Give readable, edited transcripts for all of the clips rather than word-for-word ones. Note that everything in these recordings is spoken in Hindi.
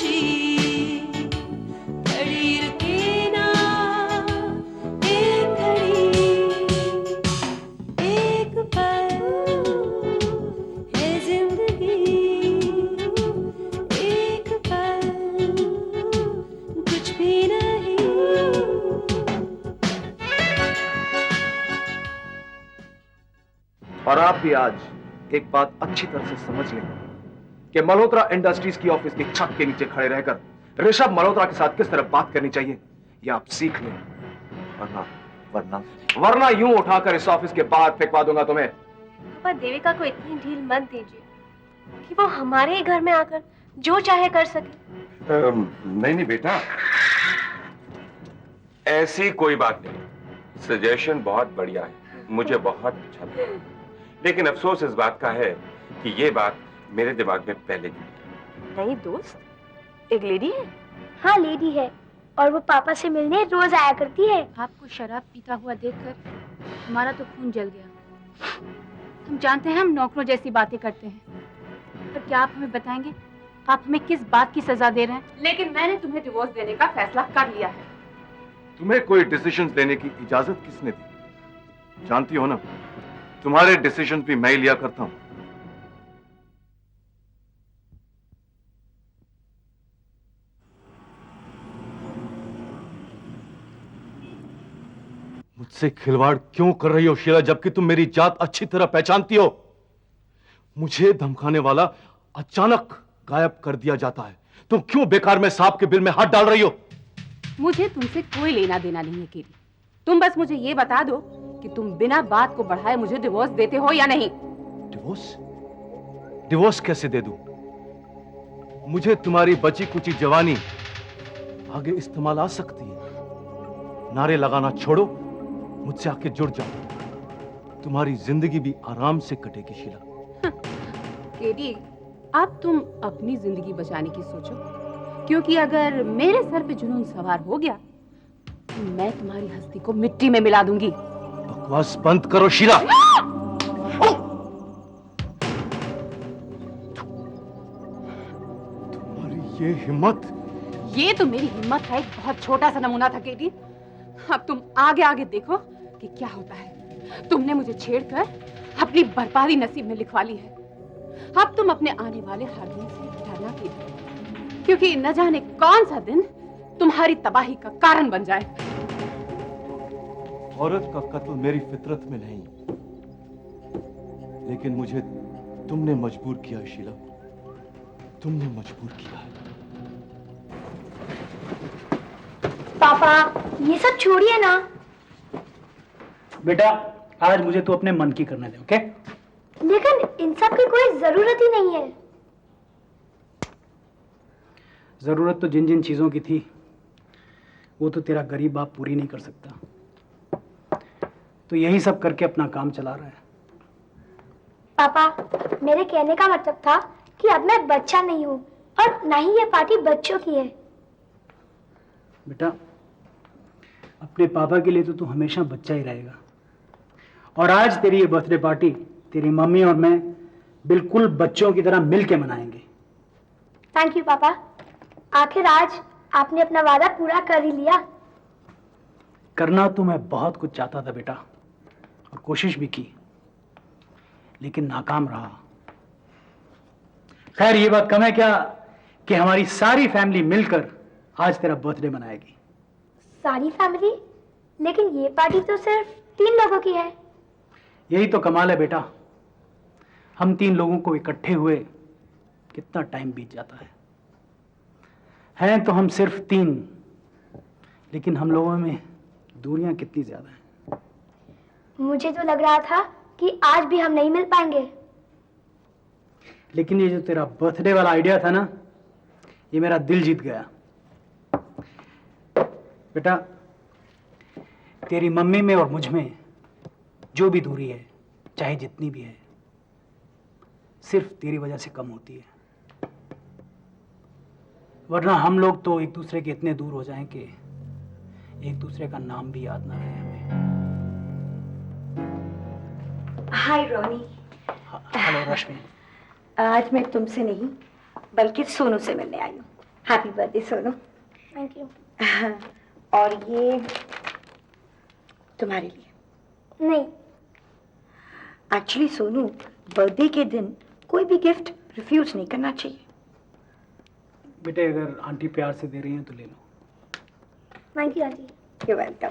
खामोशी खड़ी रुके ना एक घड़ी एक पल है जिंदगी एक पल कुछ भी नहीं। और आप भी आज एक बात अच्छी तरह से समझ लें कि मल्होत्रा इंडस्ट्रीज की ऑफिस की छत के नीचे खड़े रहकर ऋषभ मल्होत्रा के साथ किस तरह बात करनी चाहिए ये आप सीख लें, वरना वरना वरना यूं उठाकर इस ऑफिस के बाहर फेंकवा दूंगा तुम्हें। पर देविका को इतनी ढील मत दीजिए कि वो हमारे ही घर में आकर जो चाहे कर सके। नहीं नहीं बेटा, ऐसी कोई बात नहीं। सजेशन बहुत बढ़िया है, मुझे बहुत अच्छा लगा, लेकिन अफसोस इस बात का है कि ये बात मेरे दिमाग में पहले थी। नहीं दोस्त, एक लेडी है। हाँ लेडी है, और वो पापा से मिलने रोज आया करती है। आपको शराब पीता हुआ देखकर हमारा तो खून जल गया। हम जानते हैं हम नौकरों जैसी बातें करते हैं, पर क्या आप हमें बताएंगे आप हमें किस बात की सजा दे रहे हैं? लेकिन मैंने तुम्हें डिवोर्स देने का फैसला कर लिया है। तुम्हें कोई डिसीजंस लेने की इजाजत किसने दी? जानती हो ना, तुम्हारे डिसीजंस भी मैं ही लिया करता हूं। मुझसे खिलवाड़ क्यों कर रही हो शीला, जबकि तुम मेरी जात अच्छी तरह पहचानती हो? मुझे धमकाने वाला अचानक गायब कर दिया जाता है, तुम क्यों बेकार में सांप के बिल में हाथ डाल रही हो? मुझे तुमसे कोई लेना देना नहीं है केरी, तुम बस मुझे ये बता दो कि तुम बिना बात को बढ़ाए मुझे डिवोर्स देते हो या नहीं। डिवोर्स? डिवोर्स कैसे दे दूं? मुझे तुम्हारी बची कुची जवानी आगे इस्तेमाल आ सकती है। नारे लगाना छोड़ो, मुझसे आके जुड़ जाओ, तुम्हारी जिंदगी भी आराम से कटेगी शीला। केरी, अब तुम अपनी जिंदगी बचाने की सोचो, क्योंकि अगर मेरे सर पे जुनून सवार हो गया तो मैं तुम्हारी हस्ती को मिट्टी में मिला दूंगी। बकवास बंद करो शीला। तुम्हारी ये हिम्मत। ये तो मेरी हिम्मत का एक बहुत छोटा सा नमूना था केटी, अब तुम आगे आगे देखो कि क्या होता है। तुमने मुझे छेड़कर अपनी बर्बादी नसीब में लिखवा ली है। अब तुम अपने आने वाले हर दिन से डरना कीजिए, क्योंकि न जाने कौन सा दिन तुम्हारी तबाही का कारण बन जाए। औरत का कत्ल मेरी फितरत में नहीं, लेकिन मुझे तुमने मजबूर किया है शीला, तुमने मजबूर किया है। पापा ये सब छोड़िए ना। बेटा आज मुझे तो अपने मन की करने दे, ओके? लेकिन इन सब की कोई जरूरत ही नहीं है। जरूरत तो जिन जिन चीजों की थी वो तो तेरा गरीब बाप पूरी नहीं कर सकता, तो यही सब करके अपना काम चला रहा है। पापा मेरे कहने का मतलब था कि अब मैं बच्चा नहीं हूँ और ना ही ये पार्टी बच्चों की है। बेटा अपने पापा के लिए तो तू हमेशा बच्चा ही रहेगा, और आज तेरी ये बर्थडे पार्टी तेरी मम्मी और मैं बिल्कुल बच्चों की तरह मिल के मनाएंगे। थैंक यू पापा, आखिर आज आपने अपना वादा पूरा कर ही लिया। करना तो मैं बहुत कुछ चाहता था बेटा, और कोशिश भी की, लेकिन नाकाम रहा। खैर ये बात कम है क्या कि हमारी सारी फैमिली मिलकर आज तेरा बर्थडे मनाएगी। सारी फैमिली? लेकिन ये पार्टी तो सिर्फ 3 लोगों की है। यही तो कमाल है बेटा, हम 3 लोगों को इकट्ठे हुए कितना टाइम बीत जाता है। हैं तो हम सिर्फ 3, लेकिन हम लोगों में दूरियां कितनी ज्यादा हैं। मुझे तो लग रहा था कि आज भी हम नहीं मिल पाएंगे। लेकिन ये जो तेरा बर्थडे वाला आइडिया था ना, ये मेरा दिल जीत गया। बेटा तेरी मम्मी में और मुझ में जो भी दूरी है, चाहे जितनी भी है, सिर्फ तेरी वजह से कम होती है, वरना हम लोग तो एक दूसरे के इतने दूर हो जाएं कि एक दूसरे का नाम भी याद ना रहे हमें। हाय रोनी। हेलो रश्मि। आज मैं तुमसे नहीं बल्कि सोनू से मिलने आई हूँ। Happy birthday Sonu. Thank you. और ये तुम्हारे लिए। नहीं, एक्चुअली सोनू, बर्थडे के दिन कोई भी गिफ्ट रिफ्यूज नहीं करना चाहिए। बेटे अगर आंटी प्यार से दे रही हैं तो ले लो। Thank you aunty. You welcome.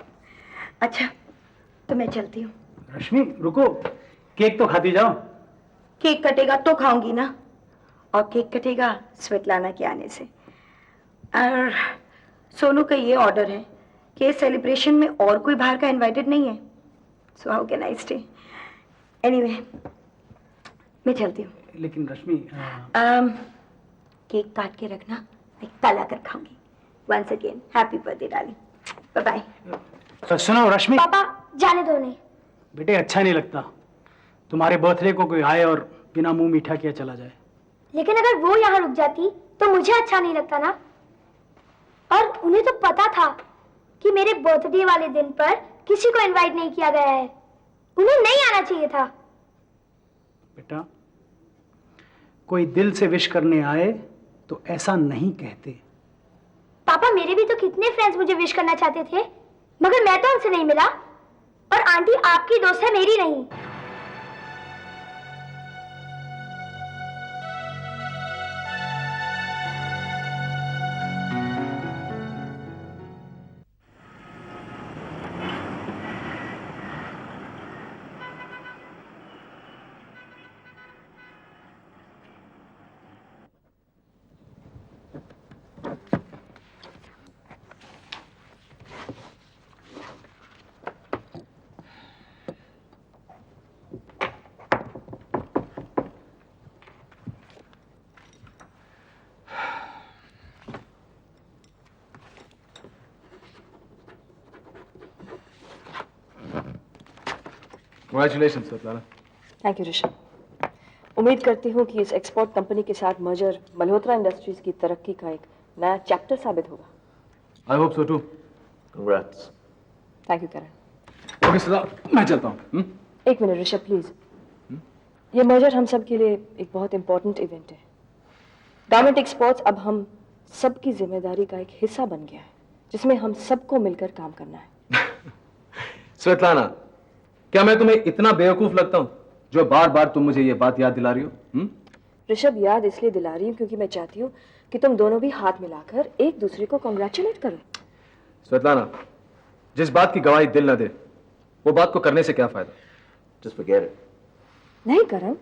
अच्छा, तो मैं चलती हूँ। रश्मि रुको, केक तो खाती जाओ। केक कटेगा तो खाऊंगी ना, और केक कटेगा स्वेटलाना के आने से। और सोनू का ये ऑर्डर है कि सेलिब्रेशन में और कोई बाहर का इनवाइटेड नहीं है। So how can I stay? Anyway, मैं चलती हूँ। लेकिन रश्मि केक काट के रखना, मैं कल आकर खाऊंगी। Once again happy birthday darling, bye bye. सुनो रश्मि। पापा जाने दो नहीं। बेटे अच्छा नहीं लगता तुम्हारे बर्थडे को कोई आए और बिना मुंह मीठा किया चला जाए। लेकिन अगर वो यहाँ रुक जाती तो मुझे अच्छा नहीं लगता ना। और उन्हें तो पता था कि मेरे बर्थडे वाले दिन पर किसी को इनवाइट नहीं किया गया है। उन्हें नहीं आना चाहिए था। बेटा कोई दिल से विश करने आए तो ऐसा नहीं कहते। पापा मेरे भी तो कितने फ्रेंड्स मुझे विश करना चाहते थे, मगर मैं तो उनसे नहीं मिला। और आंटी आपकी दोस्त है, मेरी नहीं। Congratulations, Svetlana. Thank you Rishabh. उम्मीद करती हूँ कि इस एक्सपोर्ट कंपनी के साथ मर्जर मल्होत्रा इंडस्ट्रीज की तरक्की का एक नया चैप्टर साबित होगा। I hope so too. Congrats. Thank you Karan. Okay, सदा मैं चलता हूँ। एक मिनट ऋषभ प्लीज। ये मर्जर हम सब के लिए एक बहुत इंपॉर्टेंट इवेंट है। गारमेंट एक्सपोर्ट्स अब हम सब की जिम्मेदारी का एक हिस्सा बन गया है, जिसमें हम सबको मिलकर काम करना है। स्वेतलाना, क्या मैं तुम्हें इतना बेवकूफ लगता हूँ जो बार बार तुम मुझे ये बात याद दिला रही हो? ऋषभ याद इसलिए दिला रही हूँ क्योंकि मैं चाहती हूँ कि तुम दोनों भी हाथ मिलाकर एक दूसरे को कॉन्ग्रेचुलेट करो। स्वेतलाना, जिस बात की गवाही दिल न दे वो बात को करने से क्या फायदा? Just forget it. नहीं करण,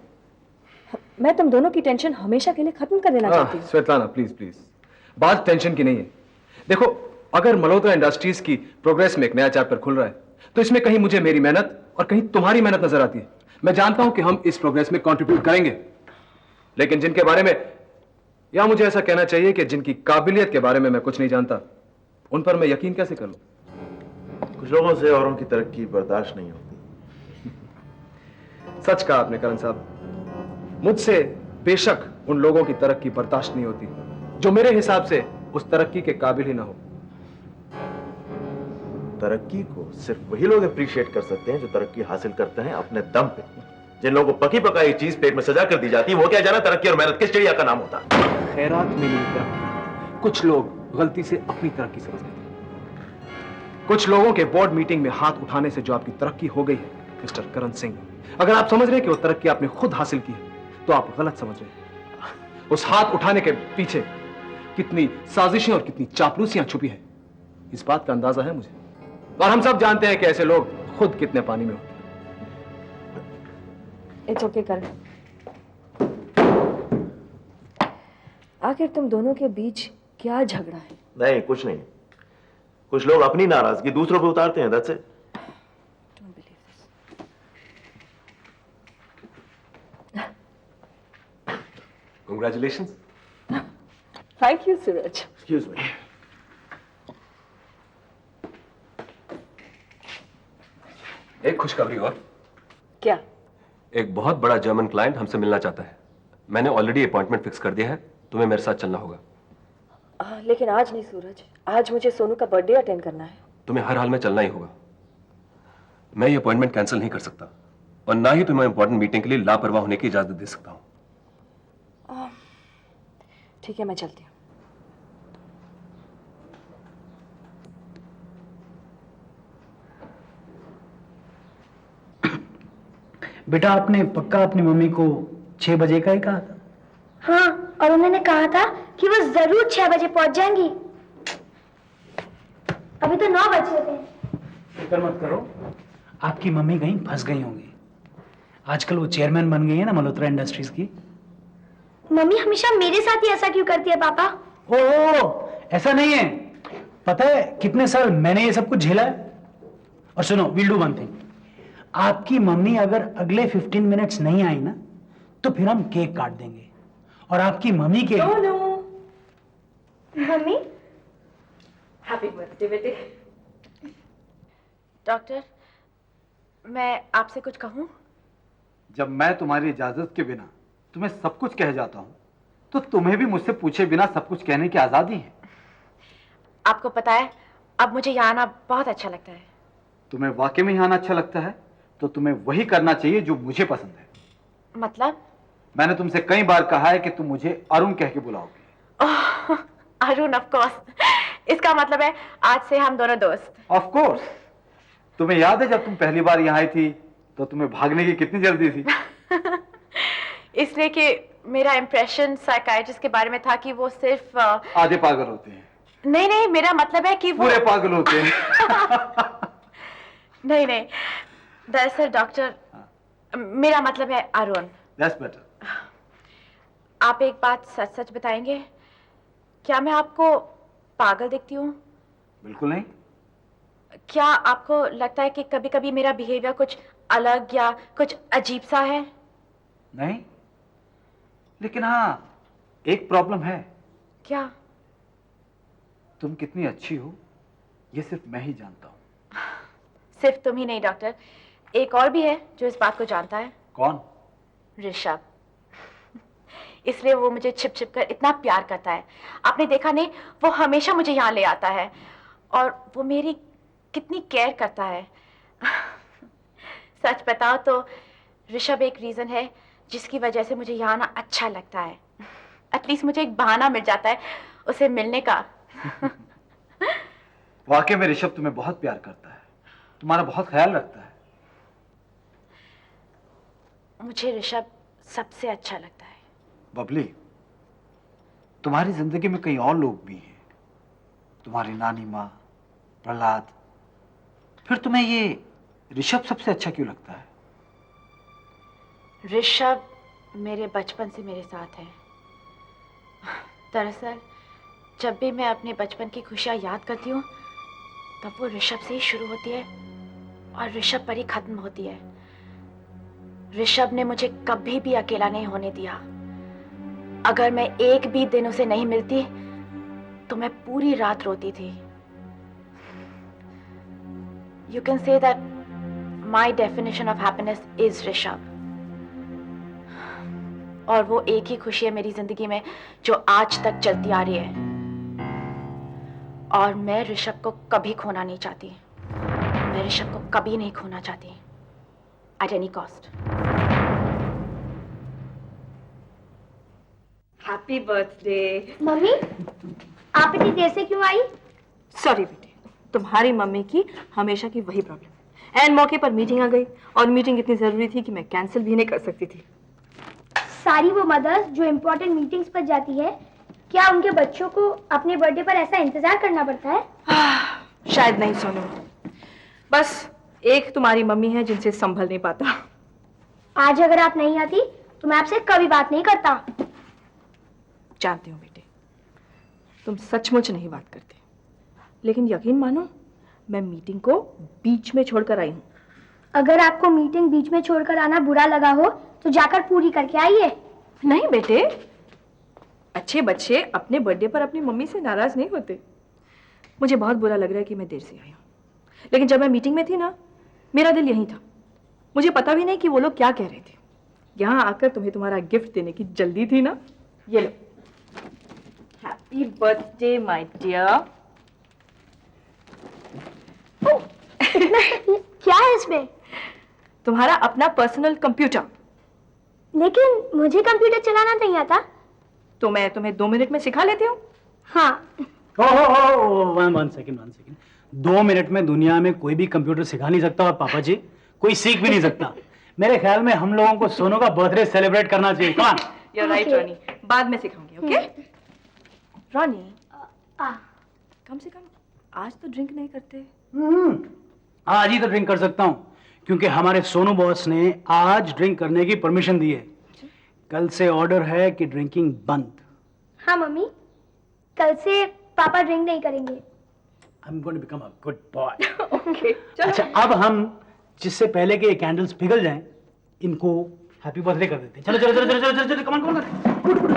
मैं तुम दोनों की टेंशन हमेशा के लिए खत्म कर देना चाहती हूँ। स्वेतलाना प्लीज प्लीज, बात टेंशन की नहीं है। देखो, अगर मल्होत्रा इंडस्ट्रीज की प्रोग्रेस में एक नया चैप्टर खुल रहा है तो इसमें कहीं मुझे मेरी मेहनत और कहीं तुम्हारी मेहनत नजर आती है। मैं जानता हूं कि हम इस प्रोग्रेस में कंट्रीब्यूट करेंगे, लेकिन जिनके बारे में, या मुझे ऐसा कहना चाहिए कि जिनकी काबिलियत के बारे में मैं कुछ नहीं जानता, उन पर मैं यकीन कैसे कर लूं? कुछ लोगों से औरों की तरक्की बर्दाश्त नहीं होती। सच कहा आपने करण साहब। मुझसे बेशक उन लोगों की तरक्की बर्दाश्त नहीं होती जो मेरे हिसाब से उस तरक्की के काबिल ही ना हो। तरक्की को सिर्फ वही लोग अप्रिशिएट कर सकते हैं जो तरक्की हासिल करते हैं अपने दम पे। जिन लोगों को पकी पकाई चीज पेट में सजा कर दी जाती है, वो क्या जाना तरक्की और मेहनत किस चिड़िया का नाम होता है? खैरात में नहीं तरक्की, कुछ लोग गलती से अपनी तरक्की समझ लेते हैं। कुछ लोगों के बोर्ड मीटिंग में हाथ उठाने से जो आपकी तरक्की हो गई है मिस्टर करण सिंह, अगर आप समझ रहे हैं कि वो तरक्की आपने खुद हासिल की है तो आप गलत समझ रहे हैं। उस हाथ उठाने के पीछे कितनी साजिशें और कितनी चापलूसियां छुपी है, इस बात का अंदाजा है मुझे। और हम सब जानते हैं कि ऐसे लोग खुद कितने पानी में होते हैं। इट्स ओके करण। आखिर तुम दोनों के बीच क्या झगड़ा है? नहीं, कुछ नहीं। कुछ लोग अपनी नाराजगी दूसरों पे उतारते हैं, that's it. Don't believe this. Congratulations. Thank you, Suraj. Excuse me. एक खुशखबरी और। क्या? एक बहुत बड़ा जर्मन क्लाइंट हमसे मिलना चाहता है। मैंने ऑलरेडी अपॉइंटमेंट फिक्स कर दिया है, तुम्हें मेरे साथ चलना होगा। लेकिन आज नहीं सूरज, आज मुझे सोनू का बर्थडे अटेंड करना है। तुम्हें हर हाल में चलना ही होगा। मैं ये अपॉइंटमेंट कैंसिल नहीं कर सकता और ना ही तुम्हें इंपॉर्टेंट मीटिंग के लिए लापरवाह होने की इजाजत दे सकता हूँ। ठीक है, मैं चलती हूँ। बेटा आपने पक्का अपनी मम्मी को 6 बजे का ही कहा था? हाँ, और उन्होंने कहा था कि वो जरूर 6 बजे पहुंच जाएंगी। अभी तो 9 बज रहे थे। फिक्र मत करो, आपकी मम्मी कहीं फंस गई होंगी। आजकल वो चेयरमैन बन गई है ना मल्होत्रा इंडस्ट्रीज की। मम्मी हमेशा मेरे साथ ही ऐसा क्यों करती है पापा? ओ, ऐसा नहीं है। पता है कितने साल मैंने ये सब कुछ झेला है। और सुनो, विल डू वन थिंग। आपकी मम्मी अगर अगले 15 मिनट्स नहीं आई ना, तो फिर हम केक काट देंगे और आपकी मम्मी के मम्मी हैप्पी बर्थडे बेटे। डॉक्टर, मैं आपसे कुछ कहूं? जब मैं तुम्हारी इजाजत के बिना तुम्हें सब कुछ कह जाता हूं, तो तुम्हें भी मुझसे पूछे बिना सब कुछ कहने की आजादी है। आपको पता है, अब मुझे यहाँ आना बहुत अच्छा लगता है। तुम्हें वाकई में यहाँ आना अच्छा लगता है तो तुम्हें वही करना चाहिए जो मुझे पसंद है। मतलब? मैंने तुमसे कई बार कहा है कि तुम मुझे अरुण कह के बुलाओगे। Arun, of course. इसका मतलब है आज से हम दोनों दोस्त। Of course. तुम्हें याद है जब तुम पहली बार यहाँ आई थी तो तुम्हें भागने की कितनी जल्दी थी? इसलिए कि मेरा इंप्रेशन साइकाइट्रिस्ट के बारे में था कि वो सिर्फ आधे पागल होते हैं। नहीं नहीं, मेरा मतलब है कि वो पूरे पागल होते हैं। नहीं नहीं, दरअसल डॉक्टर, मेरा मतलब है अरुण। That's better. आप एक बात सच सच बताएंगे, क्या मैं आपको पागल दिखती हूँ? बिल्कुल नहीं। क्या आपको लगता है कि कभी कभी मेरा बिहेवियर कुछ अलग या कुछ अजीब सा है? नहीं, लेकिन हाँ, एक प्रॉब्लम है। क्या? तुम कितनी अच्छी हो ये सिर्फ मैं ही जानता हूँ। सिर्फ तुम ही नहीं डॉक्टर, एक और भी है जो इस बात को जानता है। कौन? ऋषभ। इसलिए वो मुझे छिप छिप कर इतना प्यार करता है। आपने देखा नहीं, वो हमेशा मुझे यहाँ ले आता है और वो मेरी कितनी केयर करता है। सच बताओ तो ऋषभ एक रीजन है जिसकी वजह से मुझे यहाँ आना अच्छा लगता है। एटलीस्ट मुझे एक बहाना मिल जाता है उसे मिलने का। वाकई में ऋषभ तुम्हें बहुत प्यार करता है, तुम्हारा बहुत ख्याल रखता है। मुझे ऋषभ सबसे अच्छा लगता है। बबली, तुम्हारी जिंदगी में कई और लोग भी हैं, तुम्हारी नानी माँ, प्रहलाद, फिर तुम्हें ये ऋषभ सबसे अच्छा क्यों लगता है? ऋषभ मेरे बचपन से मेरे साथ है। दरअसल जब भी मैं अपने बचपन की खुशियां याद करती हूँ तब वो ऋषभ से ही शुरू होती है और ऋषभ पर ही खत्म होती है। ऋषभ ने मुझे कभी भी अकेला नहीं होने दिया। अगर मैं एक भी दिन उसे नहीं मिलती तो मैं पूरी रात रोती थी। You can say that my definition of happiness is Rishabh. और वो एक ही खुशी है मेरी जिंदगी में जो आज तक चलती आ रही है और मैं ऋषभ को कभी खोना नहीं चाहती। मैं ऋषभ को कभी नहीं खोना चाहती at any cost। Happy birthday. Mummy, आप इतनी देर से क्यों आई? सॉरी बेटे, तुम्हारी मम्मी की हमेशा की वही प्रॉब्लम। एंड मौके पर मीटिंग आ गई और मीटिंग इतनी जरूरी थी कि मैं कैंसिल भी नहीं कर सकती थी। सारी वो मदर्स जो इम्पोर्टेंट मीटिंग्स पर जाती है, क्या उनके बच्चों को अपने बर्थडे पर ऐसा इंतजार करना पड़ता है? शायद नहीं सोनू, बस एक तुम्हारी मम्मी है जिनसे संभल नहीं पाता। आज अगर आप नहीं आती तो मैं आपसे कभी बात नहीं करता। जानती हूँ बेटे, तुम सचमुच नहीं बात करते, लेकिन यकीन मानो मैं मीटिंग को बीच में छोड़कर आई हूँ। अगर आपको मीटिंग बीच में छोड़कर आना बुरा लगा हो तो जाकर पूरी करके आइए। नहीं बेटे, अच्छे बच्चे अपने बर्थडे पर अपनी मम्मी से नाराज नहीं होते। मुझे बहुत बुरा लग रहा है कि मैं देर से आई हूँ, लेकिन जब मैं मीटिंग में थी ना, मेरा दिल यहीं था। मुझे पता भी नहीं कि वो लोग क्या कह रहे थे। यहाँ आकर तुम्हें तुम्हारा गिफ्ट देने की जल्दी थी ना। ये लो, हैप्पी बर्थडे माय डियर। क्या है इसमें? तुम्हारा अपना पर्सनल कंप्यूटर। लेकिन मुझे कंप्यूटर चलाना नहीं आता। तो मैं तुम्हें 2 मिनट में सिखा लेती हूँ। हाँ। One second. 2 मिनट में दुनिया में कोई भी कंप्यूटर सिखा नहीं सकता और पापा जी कोई सीख भी नहीं सकता। मेरे ख्याल में हम लोगों को सोनू का बर्थडे सेलिब्रेट करना चाहिए। कौन? You're right, Okay. रॉनी, बाद में सिखाऊंगी, ओके? रॉनी, कम से कम आज तो ड्रिंक नहीं करते। आज ही तो ड्रिंक कर सकता हूँ क्योंकि हमारे सोनू बॉस ने आज ड्रिंक करने की परमिशन दी है। कल से ऑर्डर है कि ड्रिंकिंग बंद। हाँ मम्मी, कल से पापा ड्रिंक नहीं करेंगे। I'm going to become a good boy. Okay, चलो। अच्छा, अब हम जिससे पहले के ये कैंडल्स पिघल जाएं, इनको हैप्पी बर्थडे कर देते हैं। चलो चलो चलो चलो चलो चलो, come on good good.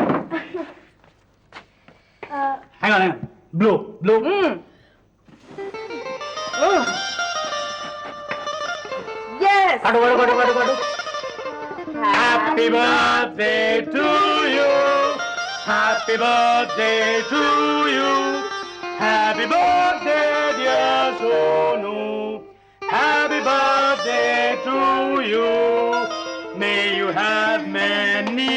Hang on, blow blow. Yes. काटो काटो काटो काटो काटो। Happy birthday to you, happy birthday to you, happy birthday dear Sonu, happy birthday to you, may you have many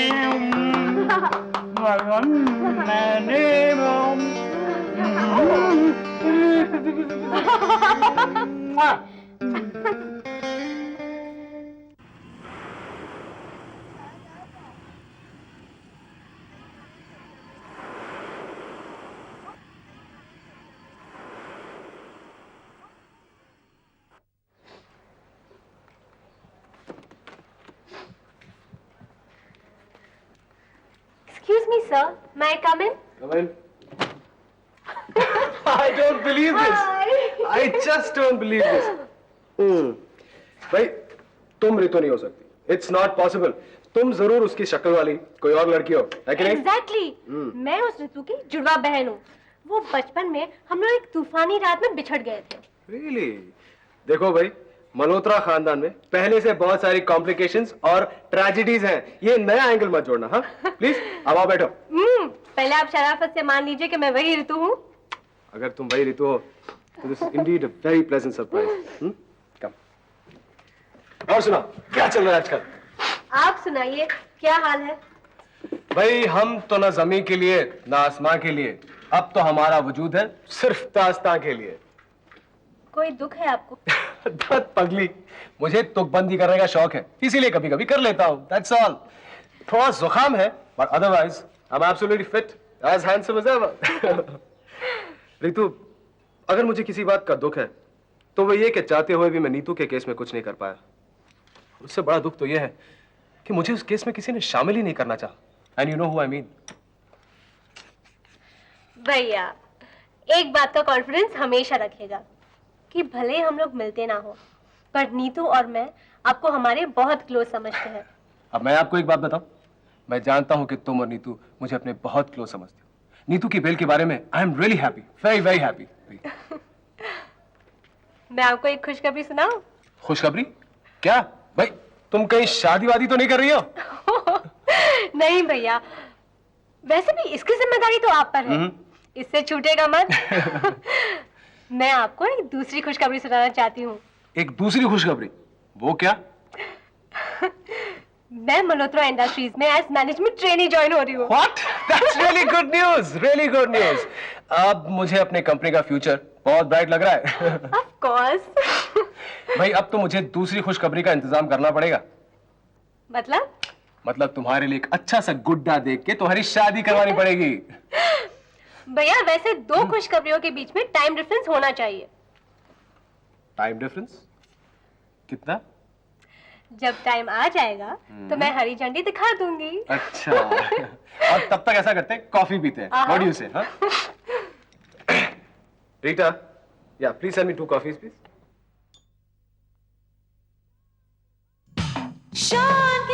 Excuse me, sir. May I come in? Come in. I don't believe this. I just don't believe this. भाई तुम रितु नहीं हो सकती. It's not possible. तुम जरूर उसकी शक्ल वाली कोई और लड़की हो, है कि नहीं? Exactly. मैं उस ऋतु की जुड़वा बहन हूँ। वो बचपन में हम लोग एक तूफानी रात में बिछड़ गए थे। Really? देखो भाई, मल्होत्रा खानदान में पहले से बहुत सारी कॉम्प्लिकेशंस और ट्रेजेडीज हैं। ये नया एंगल मत जोड़ना, हाँ? प्लीज अब आओ बैठो। पहले आप शराफत से मान लीजिए कि मैं वही ऋतु हूँ। अगर तुम वही ऋतु हो तो this is indeed a very pleasant surprise. Come. और सुना, क्या चल रहा है आजकल? आप सुनाइए, क्या हाल है? भाई हम तो ना जमीन के लिए ना आसमां के लिए, अब तो हमारा वजूद है सिर्फ दास्तां के लिए। कोई दुख है आपको? धत पगली, मुझे तुकबंदी करने का शौक है, इसीलिए कभी कभी कर लेता हूँ, दैट्स ऑल। थोड़ा जुकाम है, but otherwise I am absolutely fit, as handsome as ever. Ritu, अगर मुझे किसी बात का दुख है तो वो ये कि चाहते हुए भी मैं नीतू के केस में कुछ नहीं कर पाया। उससे बड़ा दुख तो ये है कि मुझे उस केस में किसी ने शामिल ही नहीं करना चाहा। And you know who I mean. भैया, एक बात का कॉन्फिडेंस हमेशा रखेगा कि भले हम लोग मिलते ना हो, पर नीतू और मैं आपको हमारे बहुत क्लोज समझते हैं। अब मैं आपको एक बात बताऊं, मैं जानता हूं कि तुम और नीतू मुझे अपने बहुत क्लोज समझते हो। नीतू की बेल के बारे में I am really happy, very very happy. मैं आपको एक खुशखबरी सुनाऊं? खुशखबरी? क्या भाई, तुम कहीं शादी वादी तो नहीं कर रही हो? नहीं भैया, वैसे भी इसकी जिम्मेदारी तो आप पर है, इससे छूटेगा मत। मैं आपको एक दूसरी खुशखबरी सुनाना चाहती हूँ। एक दूसरी खुशखबरी? वो क्या? मैं मल्होत्रा इंडस्ट्रीज में एज मैनेजमेंट ट्रेनी ज्वाइन हो रही हूँ। What? That's really good news, really good news. अब मुझे अपने कंपनी का फ्यूचर बहुत ब्राइट लग रहा है। Of course. भाई अब तो मुझे दूसरी खुशखबरी का इंतजाम करना पड़ेगा। मतलब तुम्हारे लिए एक अच्छा सा गुड्डा देख के तुम्हारी शादी करवानी पड़ेगी। भैया, वैसे दो खुशखबरियों के बीच में टाइम डिफरेंस होना चाहिए। Time difference? कितना? जब टाइम आ जाएगा तो मैं हरी झंडी दिखा दूंगी। अच्छा। और तब तक ऐसा करते हैं, कॉफी पीते हैं। What do you say, huh? Rita, yeah, please send me 2 coffees, please. Sean